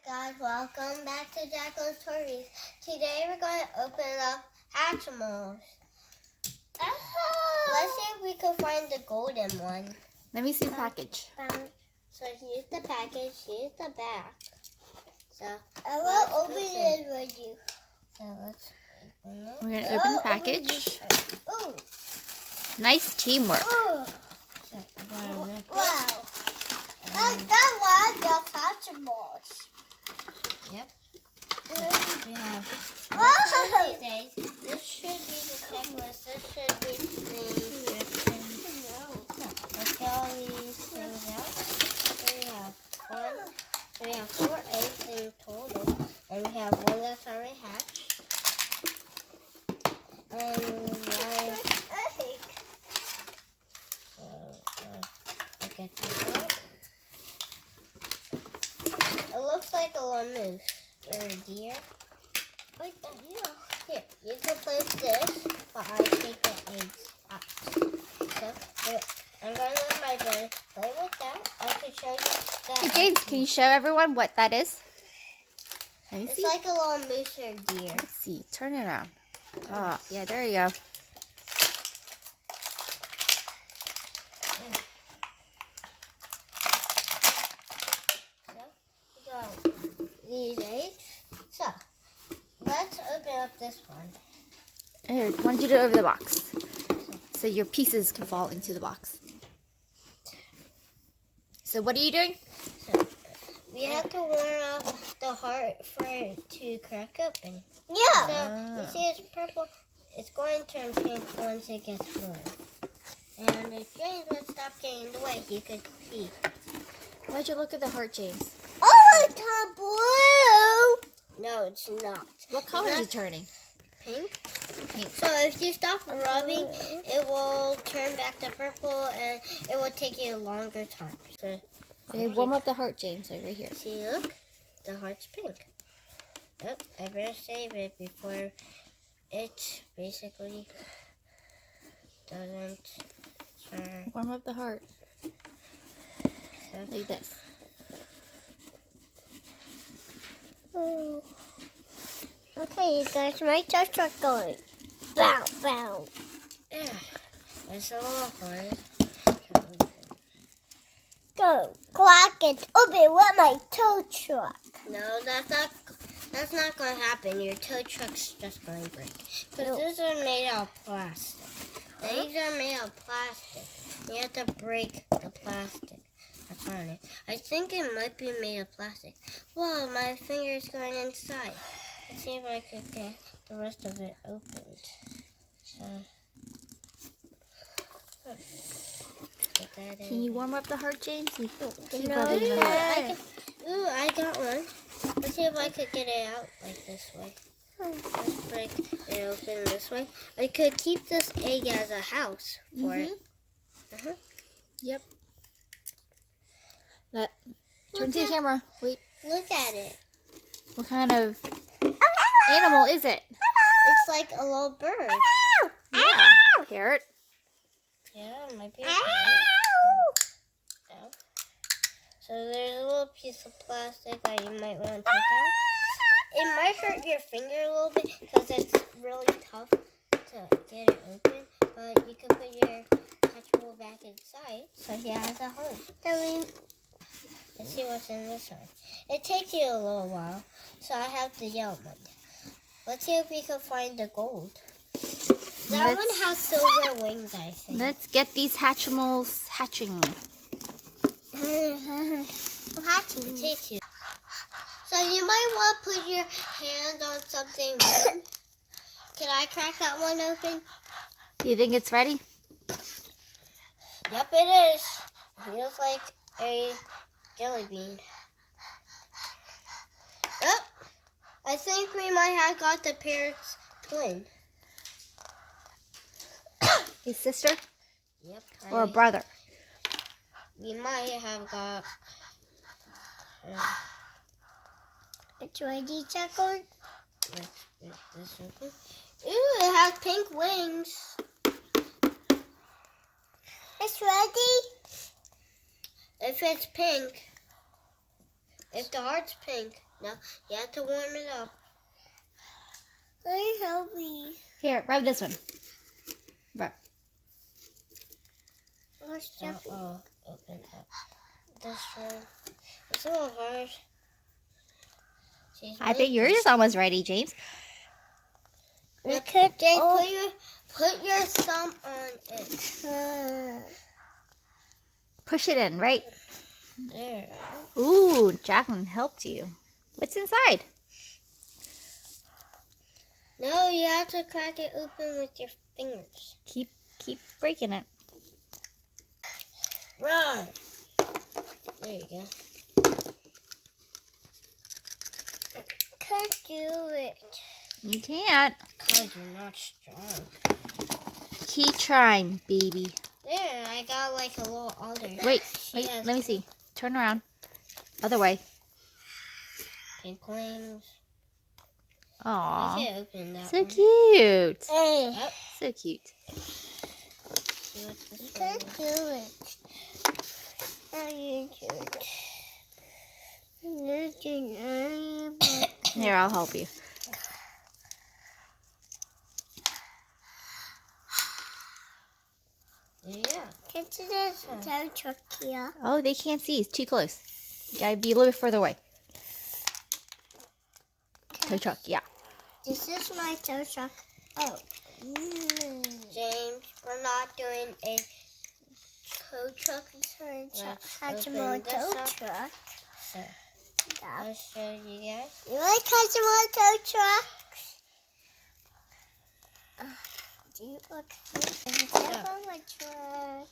Guys, welcome back to Jacqueline's Stories. Today we're going to open up Hatchimals. Let's see if we can find the golden one. Let me see the package. So here's the package, here's the back. So I will open it with you. So let's open it. We're going to open the package. Ooh. Nice teamwork. Oh, So I'm gonna rip it. wow. That was the Hatchimals. Yep. We have Wow. these days. This should be the checklist. This should be the description. Let's get all these things out. So we have 4 eggs in total. And we have one that's already hatched. And look at this one. It looks like a little moose or a deer. Like that, yeah. Here, you can place this, but I take the eggs out. So, here, I'm going to let my brother play with that. I can show you that. Hey, James, can you show everyone what that is? Let me It's see. like a little moose or deer. Let's see. Turn it around. Oh, yeah, there you go. So, we got these eggs. So, let's open up this one. Here, why don't you do it over the box? So your pieces can fall into the box. So what are you doing? So, we have to warm up the heart for it to crack open. Yeah. So, you see it's purple. It's going to turn pink once it gets warm. And if James would stop getting in the way, you could see. Why'd you look at the heart, James? Oh, it's blue. No, it's not. What color is It's it turning? Pink. Pink. So if you stop rubbing, it will turn back to purple and it will take you a longer time. So, Okay, warm up the heart, James, like right here. see, look, the heart's pink. Oh, I better save it before it basically doesn't turn. Warm up the heart. Like this. Oh. Okay, you guys, my tow truck going. Bow, bow. Yeah, it's a little hard. Go, clock it open with my tow truck. No, that's not going to happen. Your tow truck's just going to break. Because these are made out of plastic. These are made out of plastic. You have to break the plastic that's on it. I think it might be made of plastic. Whoa, my finger's going inside. Let's see if I can get the rest of it opened. So, put that in. Can you warm up the heart, James? You keep No, rubbing the heart. Ooh, I got one. Let's see if I could get it out like this way. Let's break it open this way. I could keep this egg as a house for it. Yep. Turn to the camera. Wait. Look at it. What kind of animal is it? It's like a little bird. Yeah. Parrot. Yeah, it might be a bird. So, there's a little piece of plastic that you might want to take out. It might hurt your finger a little bit because it's really tough to get it open. But you can put your Hatchimals back inside so he has a home. Let's see what's in this one. It takes you a little while, so I have the yellow one. Let's see if we can find the gold. That one has silver wings, I think. Let's get these Hatchimals hatching. It takes you. So you might want to put your hand on something warm. Can I crack that one open? Do you think it's ready? Yep, it is. Feels like a jelly bean. Oh, I think we might have got the parrot's twin. His sister Yep. or a brother? We might have got. It's ready, Jacqueline. This open. Ooh, it has pink wings. It's ready. If it's pink, if the heart's pink, No, you have to warm it up. Let me help me. Here, rub this one. Rub. What's that? Open up this one. It's a little hard. I think yours is almost ready, James. Look at James, put your thumb on it. Push it in, right? There. Ooh, Jacqueline helped you. What's inside? No, you have to crack it open with your fingers. Keep breaking it. Run. There you go. Can't do it. You can't. Because you're not strong. Keep trying, baby. There, I got like a little other. Wait, She wait, has let me see. Turn around. Other way. pink wings. Aw, You can't open that so one. cute. Hey, Yep. So cute. See what this one can't is. do it. How you do it? Here, I'll help you. Yeah. Can't do this tow truck here. Oh, they can't see. It's too close. You gotta be a little bit further away. Tow truck, yeah. This is my tow truck. Oh. James, we're not doing a tow truck. Let's Let's Hatchimal open this tow up. truck. So, I'll show you guys. You like Hatchimal tow trucks? Do you look? My truck.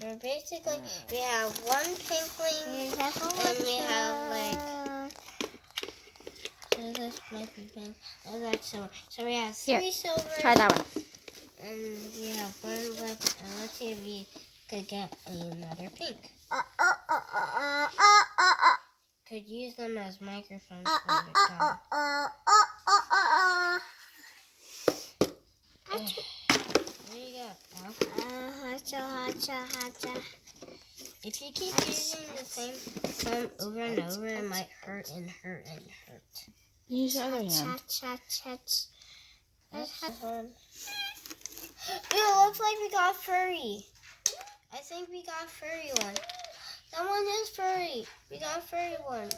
We're basically, we have one pink wing, and we have like, so this might be pink, and that's silver. So we have Here, three silver, Try that one. and we have one left, and let's see if we could get another pink. Could use them as microphones for the car. There you go. If you keep using the same thumb over and over, it might hurt and hurt and hurt. Use your other hand. That's the one. It looks like we got furry. I think we got furry one. That one is furry. We got furry one.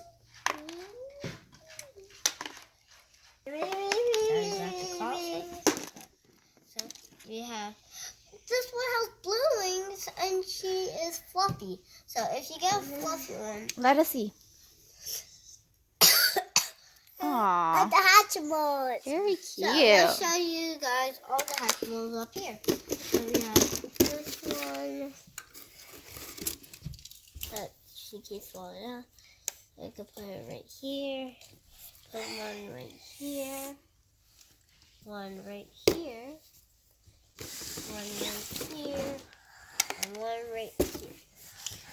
Sorry about the coughing. So we have this one has blue wings and she is fluffy. So if you get a fluffy one, Let us see. Aw, The Hatchimals. very so let's cute. show you guys all the Hatchimals up here. So we have this one. She keeps falling out. I could put it right here. Put one right here. One right here. One right here. And one right here.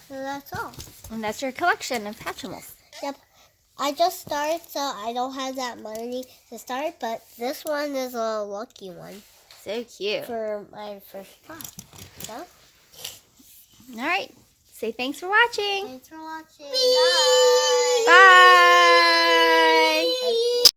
So that's all. And that's your collection of Hatchimals. Yep. I just started, so I don't have that money to start, but this one is a lucky one So cute. for my first try. So, All right. Say thanks for watching. thanks for watching. Bye.